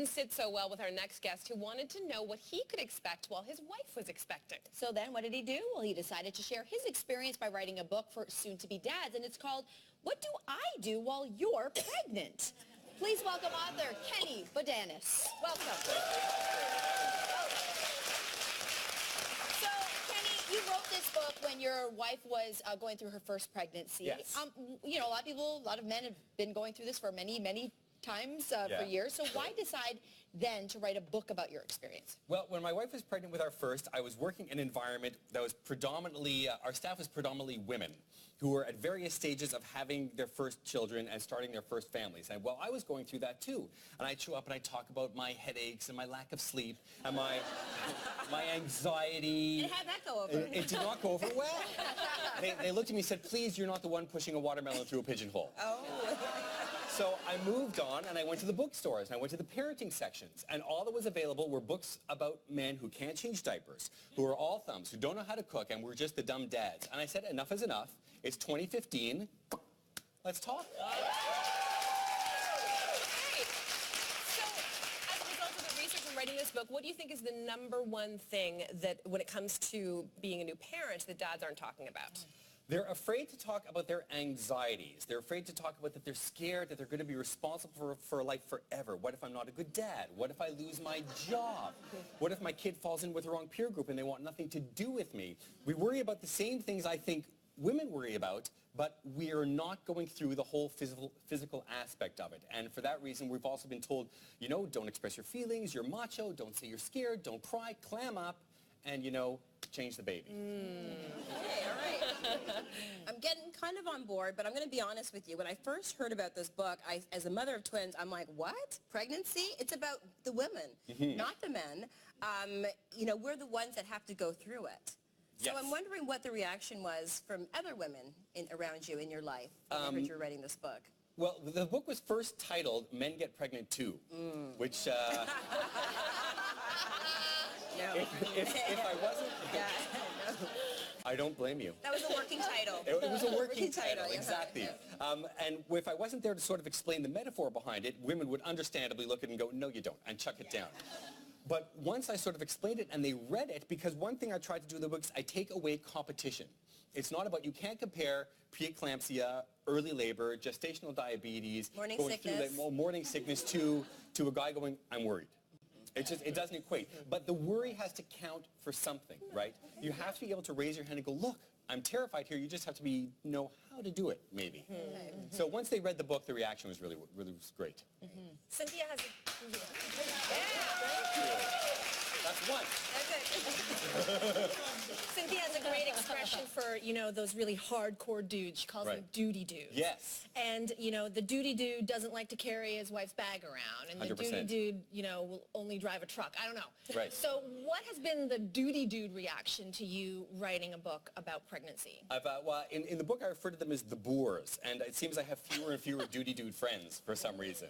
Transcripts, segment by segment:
didn't sit so well with our next guest who wanted to know what he could expect while his wife was expecting. So then what did he do? Well, he decided to share his experience by writing a book for soon-to-be dads, and it's called What Do I Do While You're Pregnant? Please welcome author Kenny Bodanis. Welcome. You wrote this book when your wife was going through her first pregnancy. Yes. You know, a lot of men have been going through this for many, many times for years. So why decide then to write a book about your experience? Well, when my wife was pregnant with our first, I was working in an environment that was predominantly, our staff was predominantly women who were at various stages of having their first children and starting their first families. And well, I was going through that too. And I'd show up and I'd talk about my headaches and my lack of sleep and my anxiety. And how'd that go over? It did not go over well. They looked at me and said, please, you're not the one pushing a watermelon through a pigeonhole. Oh. So I moved on and I went to the bookstores and I went to the parenting sections, and all that was available were books about men who can't change diapers, who are all thumbs, who don't know how to cook, and we're just the dumb dads. And I said, enough is enough. It's 2015. Let's talk. So, as a result of the research and writing this book, what do you think is the #1 thing that, when it comes to being a new parent, that dads aren't talking about? They're afraid to talk about their anxieties. They're afraid to talk about that they're scared that they're going to be responsible for life forever. What if I'm not a good dad? What if I lose my job? What if my kid falls in with the wrong peer group and they want nothing to do with me? We worry about the same things I think women worry about, but we are not going through the whole physical aspect of it. And for that reason, we've also been told, you know, don't express your feelings, you're macho, don't say you're scared, don't cry, clam up, and, you know, change the baby. Okay, all right. I'm getting kind of on board, but I'm going to be honest with you. When I first heard about this book, as a mother of twins, I'm like, what? Pregnancy? It's about the women, not the men. You know, we're the ones that have to go through it. So Yes. I'm wondering what the reaction was from other women around you in your life when they heard you were writing this book. Well, the book was first titled Men Get Pregnant Too, which... No. If I wasn't... Yeah, no. I don't blame you. That was a working title. It was a working title, yeah. exactly. Yeah. And if I wasn't there to sort of explain the metaphor behind it, women would understandably look at it and go, no, you don't, and chuck it down. But once I sort of explained it and they read it, because one thing I tried to do in the book is I take away competition. It's not about, you can't compare preeclampsia, early labor, gestational diabetes, morning sickness to a guy going, I'm worried. It doesn't equate. But the worry has to count for something, right? You have to be able to raise your hand and go, look, I'm terrified here. You just have to know how to do it, maybe. So once they read the book, the reaction was really great. Cynthia has a... That's one. Cynthia has a great expression for, you know, those really hardcore dudes. She calls them duty dudes. Yes. And, you know, the duty dude doesn't like to carry his wife's bag around. And the 100%. duty dude, you know, will only drive a truck. I don't know. Right. So what has been the duty dude reaction to you writing a book about pregnancy? Well, in the book, I refer to them as the boors. And it seems I have fewer and fewer duty dude friends for some reason.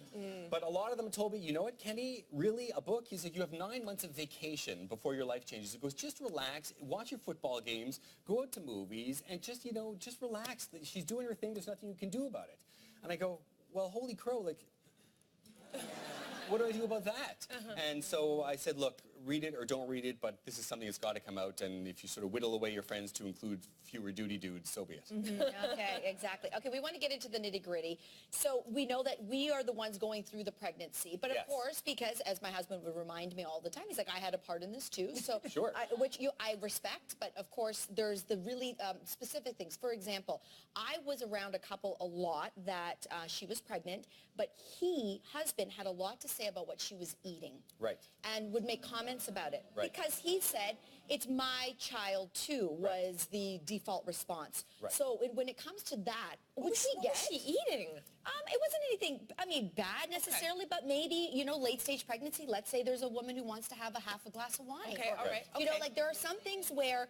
But a lot of them told me, you know what, Kenny, really, a book? He said, you have 9 months of vacation before your life changes. He goes, just relax, watch your football games, go out to movies, and just, you know, just relax. She's doing her thing. There's nothing you can do about it. And I go, well, holy crow, like, what do I do about that? And so I said, look, read it or don't read it, but this is something that's got to come out, and if you sort of whittle away your friends to include fewer duty dudes, so be it. Okay, exactly. Okay, we want to get into the nitty-gritty. So we know that we are the ones going through the pregnancy, but of course, because as my husband would remind me all the time, he's like, I had a part in this too. So sure. Which I respect, but of course, there's the really specific things. For example, I was around a couple a lot that she was pregnant, but husband had a lot to say about what she was eating. Right. And would make comments about it. Right. Because he said, it's my child too, was the default response. Right. So when it comes to that, What was she eating? It wasn't anything, bad necessarily, but maybe, you know, late-stage pregnancy, let's say there's a woman who wants to have a half a glass of wine. Okay, all right. You know, like there are some things where,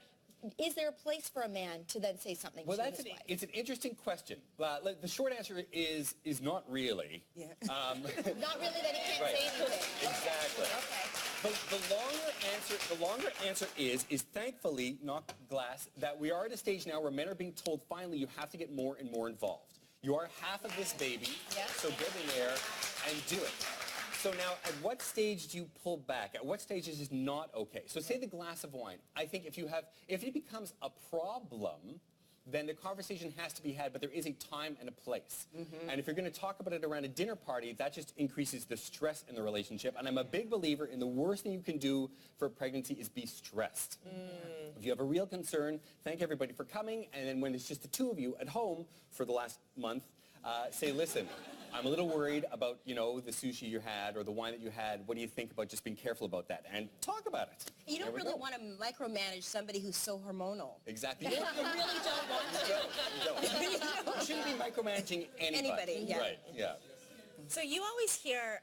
is there a place for a man to then say something to his wife? It's an interesting question. The short answer is not really. Yeah. Not really that he can't say anything. Exactly. Okay. But the longer answer is thankfully, knock glass, that we are at a stage now where men are being told, finally, you have to get more and more involved. You are half of this baby, so get in there and do it. So now, at what stage do you pull back? At what stage is it not okay? So say the glass of wine. I think if it becomes a problem, then the conversation has to be had, but there is a time and a place. And if you're going to talk about it around a dinner party, that just increases the stress in the relationship. And I'm a big believer in the worst thing you can do for a pregnancy is be stressed. If you have a real concern, thank everybody for coming, and then when it's just the two of you at home for the last month, say, listen, I'm a little worried about, the sushi you had or the wine that you had. What do you think about just being careful about that? And talk about it. You don't really want to micromanage somebody who's so hormonal. Exactly. You really don't want to. You shouldn't be micromanaging Anybody, yeah. Right, yeah. So you always hear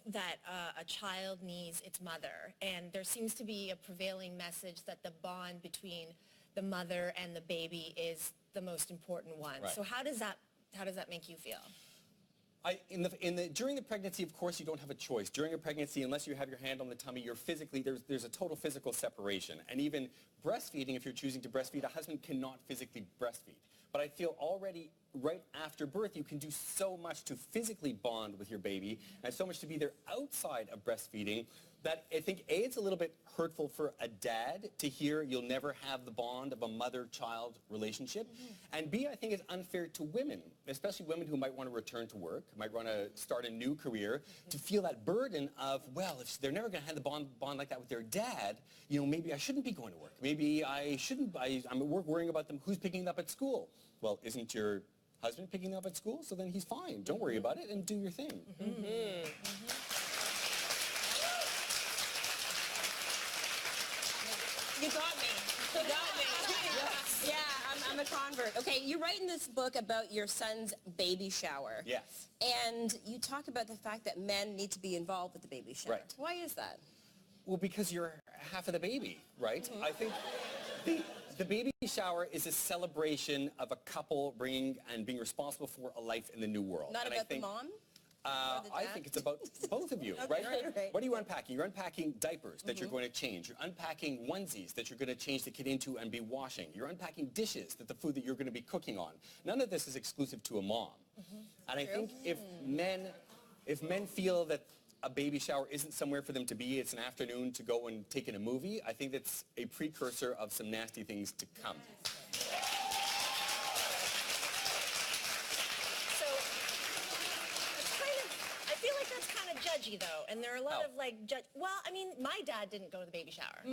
that a child needs its mother, and there seems to be a prevailing message that the bond between the mother and the baby is the most important one. Right. So how does that make you feel? During the pregnancy, of course, you don't have a choice. During a pregnancy, unless you have your hand on the tummy, you're physically, there's a total physical separation. And even breastfeeding, if you're choosing to breastfeed, a husband cannot physically breastfeed. But I feel already right after birth, you can do so much to physically bond with your baby and so much to be there outside of breastfeeding that I think, A, it's a little bit hurtful for a dad to hear you'll never have the bond of a mother-child relationship. And B, I think it's unfair to women, especially women who might want to return to work, might want to start a new career, to feel that burden of, well, if they're never going to have the bond like that with their dad, maybe I shouldn't be going to work. Maybe I shouldn't, I'm at work worrying about them, who's picking them up at school? Well, isn't your husband picking them up at school? So then he's fine. Don't worry about it and do your thing. You got me. You got me. Yeah, I'm a convert. Okay, you write in this book about your son's baby shower. Yes. And you talk about the fact that men need to be involved with the baby shower. Right. Why is that? Well, because you're half of the baby, right? I think the baby shower is a celebration of a couple bringing and being responsible for a life in the new world. Not and about I think, the mom? I think it's about both of you, Okay, right? right. What are you unpacking? You're unpacking diapers that you're going to change. You're unpacking onesies that you're going to change the kid into and be washing. You're unpacking dishes, the food that you're going to be cooking on. None of this is exclusive to a mom. And I think if men feel that a baby shower isn't somewhere for them to be, it's an afternoon to go and take in a movie, I think that's a precursor of some nasty things to come. So I feel like that's kind of judgy, though, and there are a lot of well, I mean, my dad didn't go to the baby shower.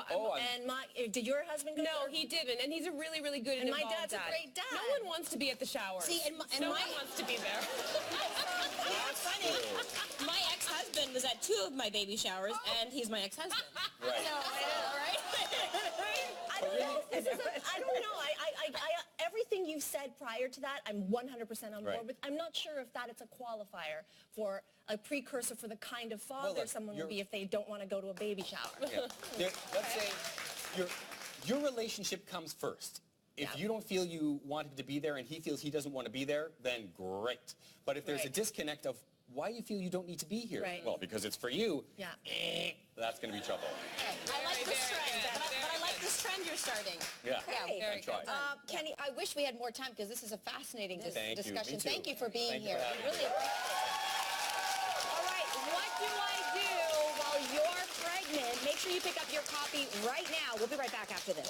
Did your husband go? No, he didn't, and he's a really, really good and my involved dad's a great dad. No one wants to be at the shower. See, and no my one wants to be there. That's funny. My ex-husband was at 2 of my baby showers, and he's my ex-husband. Right. So, right? I don't know. I don't know. Everything you've said prior to that, I'm 100% on board Right. with. I'm not sure if that it's a qualifier for a precursor for the kind of father look, someone will be if they don't want to go to a baby shower. Yeah. Let's say your relationship comes first. If you don't feel you want him to be there and he feels he doesn't want to be there, then great. But if there's a disconnect of why you feel you don't need to be here, well, because it's for you, that's going to be trouble. I like this trend, but I like this trend you're starting. Yeah, Okay. I try. Kenny, I wish we had more time because this is a fascinating Thank you. discussion. Me too. Thank you for being Thank you here. for having We really me. appreciate it. All right, what do I do while you're pregnant? Make sure you pick up your copy right now. We'll be right back after this.